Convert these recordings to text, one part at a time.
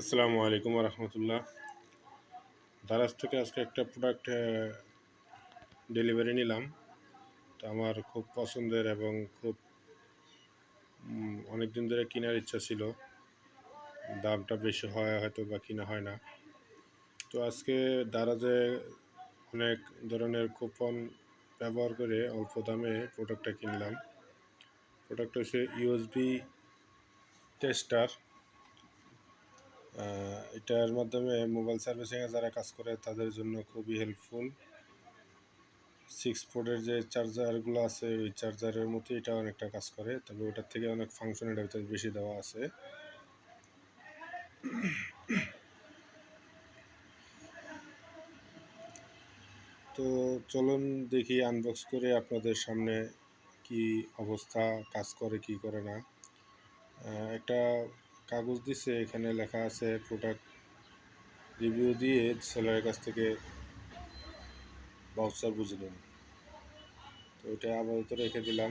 আসসালামু আলাইকুম রহমতুল্লাহ। দারাজ থেকে আজকে একটা প্রোডাক্ট ডেলিভারি নিলাম। তো আমার খুব পছন্দের এবং খুব অনেক দিন ধরে কেনার ইচ্ছা ছিল। দামটা বেশি হয় হয়তো বা কিনা হয় না। তো আজকে দারাজে অনেক ধরনের কুপন ব্যবহার করে অল্প দামে প্রোডাক্টটা কিনলাম। প্রোডাক্টটা হচ্ছে ইউএসবি টেস্টার। এটার মাধ্যমে মোবাইল সার্ভিসিংয়ে যারা কাজ করে তাদের জন্য খুবই হেল্পফুল। 6 পোর্টের যে চার্জারগুলো আছে ওই চার্জারের মতো এটা অনেকটা কাজ করে, তবে ওটার থেকে অনেক ফাংশনালিটি বেশি দেওয়া আছে। তো চলুন দেখি আনবক্স করে আপনাদের সামনে কি অবস্থা, কাজ করে কি করে না। একটা কাগজ দিছে, এখানে লেখা আছে প্রোডাক্ট রিভিউ দিয়ে সেলারের কাছ থেকে ভাউচার বুঝে নিন। তো এটা আপাতত রেখে দিলাম,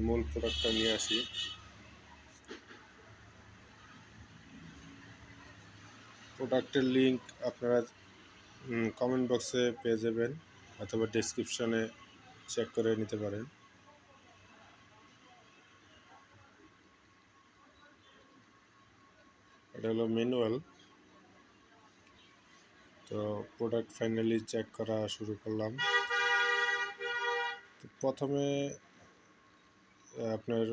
মূল প্রোডাক্টটা নিয়ে আসি। প্রোডাক্টের লিঙ্ক আপনারা কমেন্ট বক্সে পেয়ে যাবেন অথবা ডেসক্রিপশনে চেক করে নিতে পারেন। এটা হলো ম্যানুয়াল। তো প্রোডাক্ট ফাইনালি চেক করা শুরু করলাম। তো প্রথমে আপনার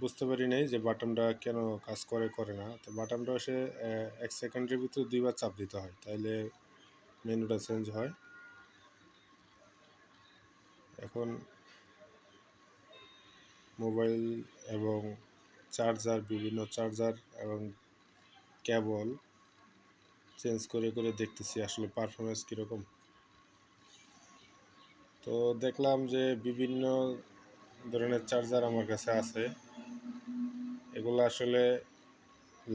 বুঝতে পারি নাই যে বাটনটা কেন কাজ করে করে না। তো বাটনটা এসে 1 সেকেন্ডের ভিতরে 2বার চাপ দিতে হয়, তাইলে মেনুটা চেঞ্জ হয়। এখন মোবাইল এবং চার্জার, বিভিন্ন চার্জার এবং কেবল চেঞ্জ করে করে দেখতেছি আসলে পারফরমেন্স কীরকম। তো দেখলাম যে বিভিন্ন ধরনের চার্জার আমার কাছে আছে। এগুলো আসলে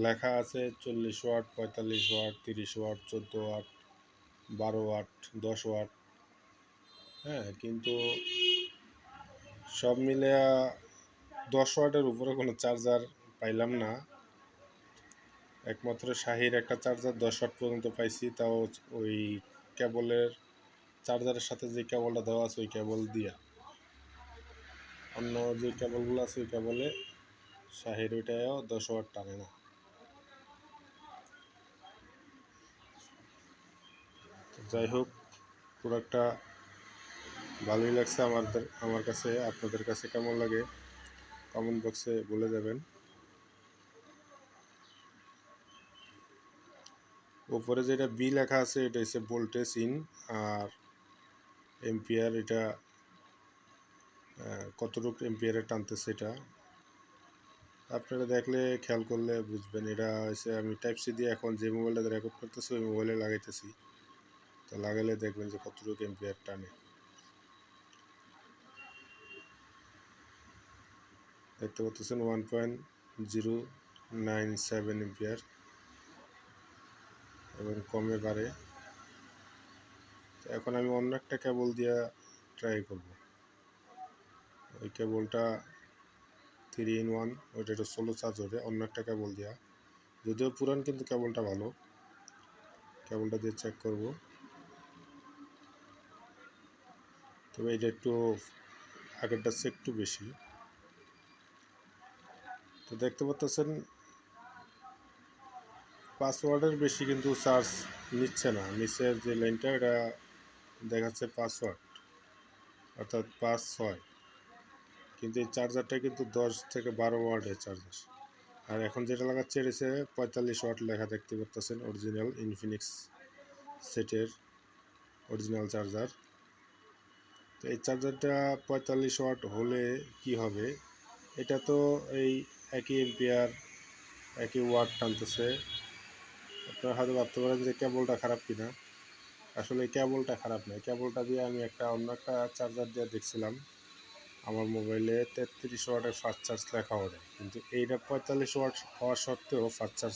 লেখা আছে 40 watt, 45 watt, 30 watt, 14 watt, 12 watt, 10 watt. হ্যাঁ, কিন্তু সব মিলে 10 ওয়াটের উপরে কোনো চার্জার পাইলাম না। একমাত্র শাহির একটা চার্জার 10 ওয়াট পর্যন্ত পাইছি, তাও ওই কেবলের চার্জারের সাথে যে কেবলটা দেওয়া আছে ওই কেবল দিয়া। অন্য যে কেবলগুলো আছে ওই কেবলে শাহির ওইটাও 10 ওয়াট টানে না। যাই হোক, প্রোডাক্টটা ভালোই লাগছে আমার কাছে। আপনাদের কাছে কেমন লাগে কমেন্ট বক্সে বলে যাবেন। উপরে যেটা বি লেখা আছে এটা হচ্ছে ভোল্টেজ ইন, আর এম্পিয়ার এটা কতটুকু এম্পিয়ারে টানতেছে এটা আপনারা দেখলে খেয়াল করলে বুঝবেন। এটা হচ্ছে আমি টাইপ সি দিয়ে এখন যে মোবাইলটা রেকর্ড করতেছি ওই মোবাইলে লাগাইতেছি। তো লাগালে দেখবেন যে কতটুকু এম্পিয়ার টানে। দেখতে পাচ্ছেন 1.097 এম্পিয়ার, এবং কমে বাড়ে। এখন আমি অন্য একটা কেবল দিয়ে ট্রাই করব। ওই কেবলটা 3-in-1, ওইটা একটু সোলো চার্জ হবে। অন্য একটা কেবল দেওয়া, যদিও পুরান, কিন্তু কেবলটা ভালো। কেবলটা দিয়ে চেক করব। তবে এটা একটু আগেরটা চেয়ে একটু বেশি। তো দেখতে পাচ্ছেন 5 ওয়াটের বেশি কিন্তু চার্জ নিচ্ছে না। নিচের যে লাইনটা এটা দেখাচ্ছে 5 ওয়াট, অর্থাৎ 5-6, কিন্তু এই চার্জারটা কিন্তু 10 থেকে 12 ওয়াটের চার্জার। আর এখন যেটা লাগাচ্ছে এটা হচ্ছে 45 ওয়াট লেখা, দেখতে পাচ্ছেন অরিজিনাল ইনফিনিক্স সেটের অরিজিনাল চার্জার। তো এই চার্জারটা 45 ওয়াট হলে কি হবে, এটা তো এই একই এম্পিয়ার একই ওয়াট টানতেছে। আপনারা হয়তো ভাবতে পারেন যে কেবলটা খারাপ কিনা। আসলে কেবলটা খারাপ নয়, কেবলটা দিয়ে আমি অন্য একটা চার্জার দিয়ে দেখছিলাম। আমার মোবাইলে 33 ওয়াটের ফাস্ট চার্জ লেখা ওঠে, কিন্তু এইটা 45 ওয়াট হওয়া সত্ত্বেও ফাস্ট চার্জ